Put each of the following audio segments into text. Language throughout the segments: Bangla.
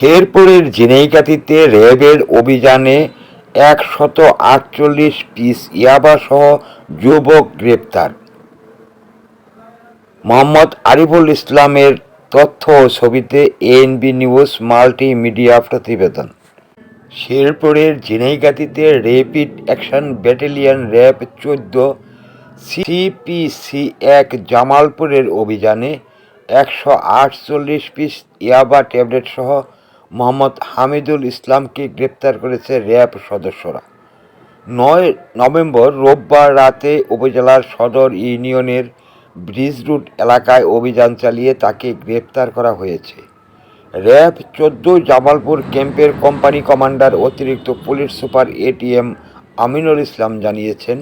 শেরপুরের ঝিনাইগাতীতে র্যাবের অভিযানে ১৪৮ পিস ইয়াবাসহ যুবক গ্রেপ্তার। মোহাম্মদ আরিফুল ইসলামের তথ্য ও ছবিতে এএনবি নিউজ মাল্টিমিডিয়া প্রতিবেদন। শেরপুরের ঝিনাইগাতীতে rapid action battalion RAB ১৪ CPC-1 জামালপুরের অভিযানে ১৪৮ পিস ইয়াবা ট্যাবলেটসহ মোহাম্মদ হামিদুল ইসলামকে গ্রেপ্তার করেছে র্যাব সদস্যরা। ৯ নভেম্বর রোববার রাতে উপজেলার সদর ইউনিয়নের ব্রিজ রোড এলাকায় অভিযান চালিয়ে তাকে গ্রেপ্তার করা হয়েছে। র্যাব ১৪ জামালপুর ক্যাম্পের কোম্পানি কমান্ডার অতিরিক্ত police super ATM Aminul Islam জানিয়েছেন,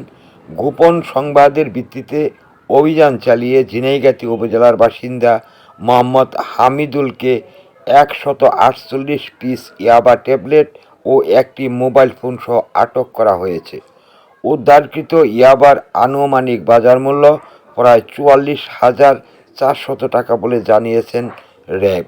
গোপন সংবাদের ভিত্তিতে অভিযান চালিয়ে ঝিনাইগাতী উপজেলার বাসিন্দা মোহাম্মদ হামিদুলকে ১৪৮ পিস ইয়াবা ট্যাবলেট ও একটি মোবাইল ফোনসহ আটক করা হয়েছে। উদ্ধারকৃত ইয়াবার আনুমানিক বাজার মূল্য প্রায় ৪৪,৪০০ টাকা বলে জানিয়েছেন র্যাব।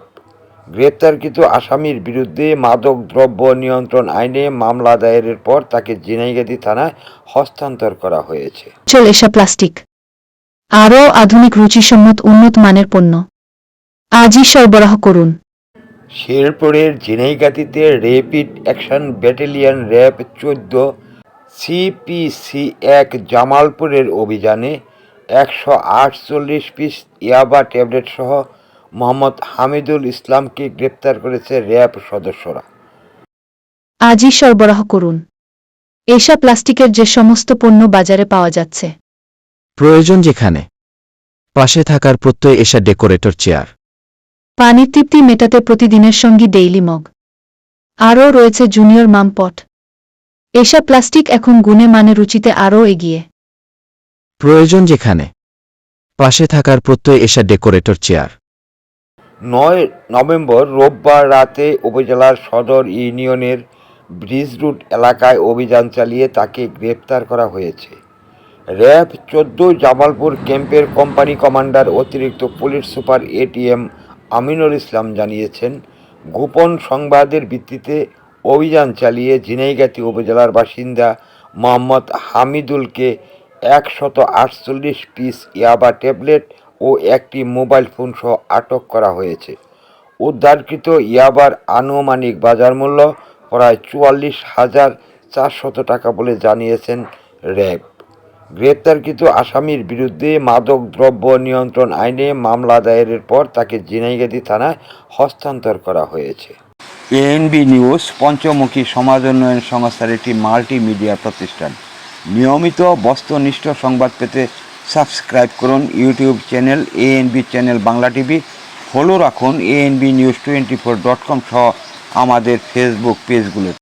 গ্রেপ্তারকৃত আসামির বিরুদ্ধে মাদক দ্রব্য নিয়ন্ত্রণ আইনে মামলা দায়েরের পর তাকে ঝিনাইগাতী থানায় হস্তান্তর করা হয়েছে। এশা প্লাস্টিক আরও আধুনিক রুচিসম্মত উন্নত মানের পণ্য আজই সরবরাহ করুন। শেরপুরের ঝিনাইগাতীতে rapid action battalion RAB ১৪ CPC-1 জামালপুরের অভিযানে ১৪৮ পিস ইয়াবা ট্যাবলেটসহ মোহাম্মদ হামিদুল ইসলামকে গ্রেপ্তার করেছে র্যাব সদস্যরা। আজই সরবরাহ করুন। এশা প্লাস্টিকের যে সমস্ত পণ্য বাজারে পাওয়া যাচ্ছে, প্রয়োজন যেখানে, পাশে থাকার প্রত্যয় এশা ডেকোরেটর চেয়ার, পানির তৃপ্তি মেটাতে প্রতিদিনের সঙ্গী ডেইলি মগ, আরও রয়েছে জুনিয়র মাম পট। এশা প্লাস্টিক এখন গুণে মানে রুচিতে আরও এগিয়ে। প্রয়োজন যেখানে, পাশে থাকার প্রত্যয় এশা ডেকোরেটর চেয়ার। ৯ নভেম্বর রোববার রাতে উপজেলার সদর ইউনিয়নের ব্রিজ রোড এলাকায় অভিযান চালিয়ে তাকে গ্রেপ্তার করা হয়েছে। র্যাব ১৪ জামালপুর ক্যাম্পের কোম্পানি কমান্ডার অতিরিক্ত police super ATM Aminul Islam জানিয়েছেন, গোপন সংবাদের ভিত্তিতে অভিযান চালিয়ে ঝিনাইগাতী উপজেলার বাসিন্দা মোহাম্মদ হামিদুলকে ১৪৮ পিস ইয়াবা ট্যাবলেট ও একটি মোবাইল ফোনসহ আটক করা হয়েছে। উদ্ধারকৃত ইয়াবার আনুমানিক বাজার মূল্য প্রায় ৪৪,৪০০ টাকা বলে জানিয়েছেন র্যাব। গ্রেপ্তারকৃত আসামির বিরুদ্ধে মাদক দ্রব্য নিয়ন্ত্রণ আইনে মামলা দায়েরের পর তাকে ঝিনাইগাতী থানায় হস্তান্তর করা হয়েছে। এএনবি নিউজ পঞ্চমুখী সমাজ উন্নয়ন সংস্থার একটি মাল্টিমিডিয়া প্রতিষ্ঠান। নিয়মিত বস্তুনিষ্ঠ সংবাদ পেতে সাবস্ক্রাইব করুন YouTube channel ANB channel Bangla TV, follow রাখুন ANBnews24.com সহ আমাদের ফেসবুক পেজগুলো।